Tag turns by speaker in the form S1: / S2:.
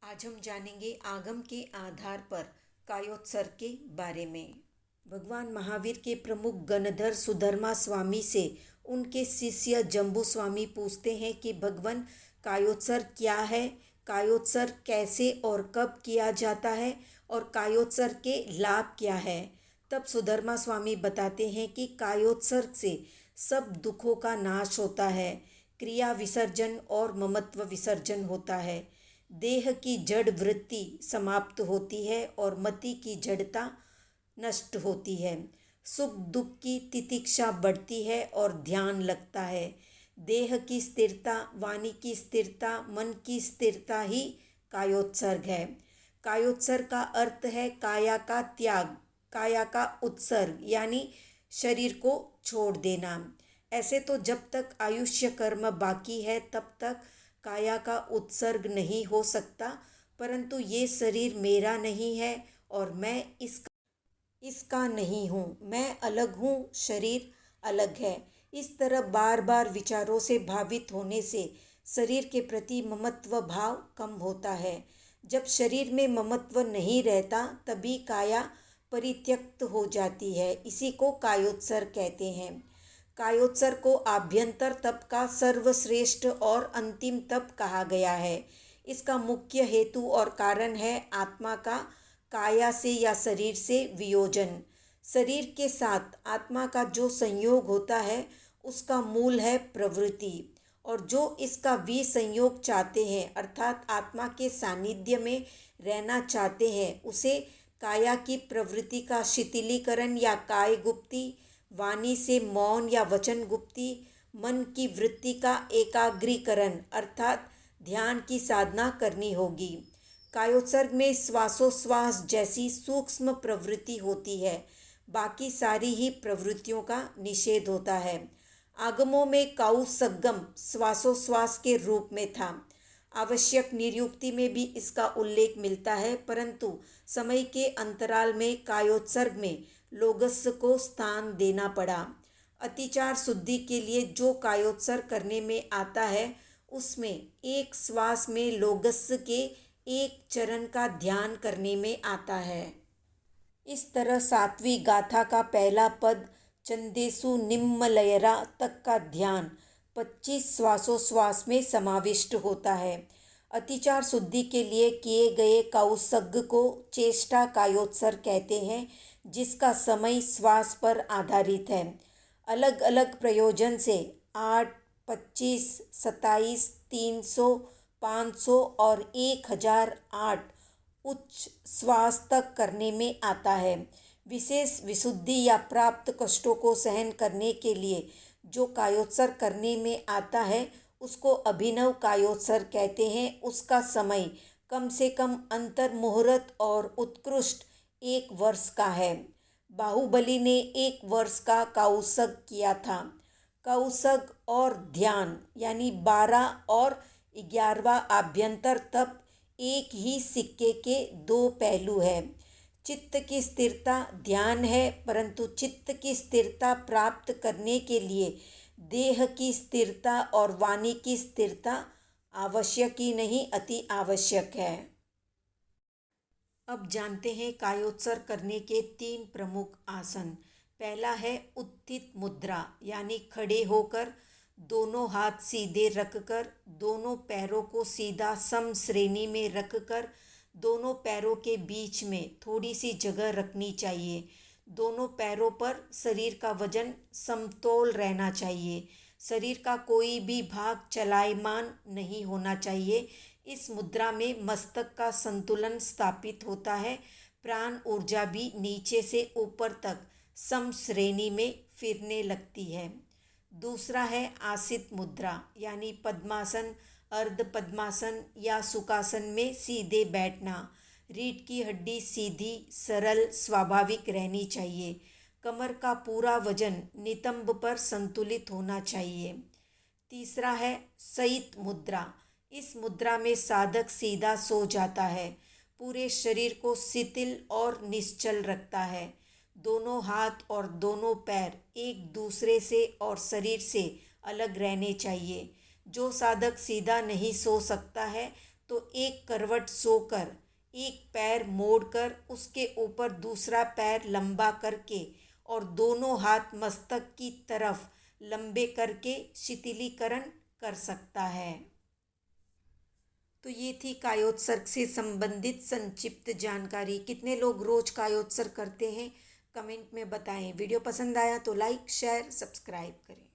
S1: आज हम जानेंगे आगम के आधार पर कायोत्सर्ग के बारे में। भगवान महावीर के प्रमुख गणधर सुधर्मा स्वामी से उनके शिष्य जम्बू स्वामी पूछते हैं कि भगवान कायोत्सर्ग क्या है, कायोत्सर्ग कैसे और कब किया जाता है और कायोत्सर्ग के लाभ क्या है। तब सुधर्मा स्वामी बताते हैं कि कायोत्सर्ग से सब दुखों का नाश होता है, क्रिया विसर्जन और ममत्व विसर्जन होता है, देह की जड़ वृत्ति समाप्त होती है और मति की जड़ता नष्ट होती है, सुख दुख की तितिक्षा बढ़ती है और ध्यान लगता है। देह की स्थिरता, वाणी की स्थिरता, मन की स्थिरता ही कायोत्सर्ग है। कायोत्सर्ग का अर्थ है काया का त्याग, काया का उत्सर्ग यानी शरीर को छोड़ देना। ऐसे तो जब तक आयुष्य कर्म बाकी है तब तक काया का उत्सर्ग नहीं हो सकता, परंतु ये शरीर मेरा नहीं है और मैं इसका नहीं हूँ, मैं अलग हूँ, शरीर अलग है। इस तरह बार बार विचारों से भावित होने से शरीर के प्रति ममत्व भाव कम होता है। जब शरीर में ममत्व नहीं रहता तभी काया परित्यक्त हो जाती है। इसी को कायोत्सर्ग कहते हैं। कायोत्सर्ग को आभ्यंतर तप का सर्वश्रेष्ठ और अंतिम तप कहा गया है। इसका मुख्य हेतु और कारण है आत्मा का काया से या शरीर से वियोजन। शरीर के साथ आत्मा का जो संयोग होता है उसका मूल है प्रवृत्ति, और जो इसका विसंयोग चाहते हैं अर्थात आत्मा के सानिध्य में रहना चाहते हैं उसे काया की प्रवृत्ति का शिथिलीकरण या काय गुप्ति, वाणी से मौन या वचन गुप्ति, मन की वृत्ति का एकाग्रीकरण अर्थात ध्यान की साधना करनी होगी। कायोत्सर्ग में श्वासोश्वास जैसी सूक्ष्म प्रवृत्ति होती है, बाकी सारी ही प्रवृत्तियों का निषेध होता है। आगमों में काउसगम श्वासोश्वास के रूप में था। आवश्यक निरुक्ति में भी इसका उल्लेख मिलता है, परंतु समय के अंतराल में कायोत्सर्ग में लोगस को स्थान देना पड़ा। अतिचार शुद्धि के लिए जो कायोत्सर्ग करने में आता है उसमें एक श्वास में लोगस के एक चरण का ध्यान करने में आता है। इस तरह सातवीं गाथा का पहला पद चंदेसु निम्मलयरा तक का ध्यान 25 श्वासोश्वास में समाविष्ट होता है। अतिचार शुद्धि के लिए किए गए काउसग को चेष्टा कायोत्सर्ग कहते हैं, जिसका समय श्वास पर आधारित है। अलग अलग प्रयोजन से 8, 25, 27, 300, 500 और 1008 उच्च श्वास तक करने में आता है। विशेष विशुद्धि या प्राप्त कष्टों को सहन करने के लिए जो कायोत्सर्ग करने में आता है उसको अभिनव कायोत्सर्ग कहते हैं। उसका समय कम से कम अंतर मुहूर्त और उत्कृष्ट 1 वर्ष का है। बाहुबली ने 1 वर्ष का काउसग किया था। काउसग और ध्यान यानी 12 और 11वां आभ्यंतर तप एक ही सिक्के के 2 पहलू है। चित्त की स्थिरता ध्यान है, परंतु चित्त की स्थिरता प्राप्त करने के लिए देह की स्थिरता और वाणी की स्थिरता आवश्यक ही नहीं अति आवश्यक है। अब जानते हैं कायोत्सर्ग करने के 3 प्रमुख आसन। पहला है उत्थित मुद्रा यानी खड़े होकर दोनों हाथ सीधे रखकर, दोनों पैरों को सीधा सम श्रेणी में रखकर, दोनों पैरों के बीच में थोड़ी सी जगह रखनी चाहिए। दोनों पैरों पर शरीर का वजन समतोल रहना चाहिए। शरीर का कोई भी भाग चलायमान नहीं होना चाहिए। इस मुद्रा में मस्तक का संतुलन स्थापित होता है। प्राण ऊर्जा भी नीचे से ऊपर तक सम श्रेणी में फिरने लगती है। दूसरा है आसित मुद्रा यानी पद्मासन, अर्ध पद्मासन या सुखासन में सीधे बैठना। रीढ़ की हड्डी सीधी, सरल, स्वाभाविक रहनी चाहिए। कमर का पूरा वजन नितंब पर संतुलित होना चाहिए। तीसरा है शयित मुद्रा। इस मुद्रा में साधक सीधा सो जाता है, पूरे शरीर को शिथिल और निश्चल रखता है। दोनों हाथ और दोनों पैर एक दूसरे से और शरीर से अलग रहने चाहिए। जो साधक सीधा नहीं सो सकता है तो एक करवट सोकर, एक पैर मोड़कर उसके ऊपर दूसरा पैर लंबा करके और दोनों हाथ मस्तक की तरफ लंबे करके शिथिलीकरण कर सकता है। तो ये थी कायोत्सर्ग से संबंधित संक्षिप्त जानकारी। कितने लोग रोज कायोत्सर्ग करते हैं कमेंट में बताएं। वीडियो पसंद आया तो लाइक शेयर सब्सक्राइब करें।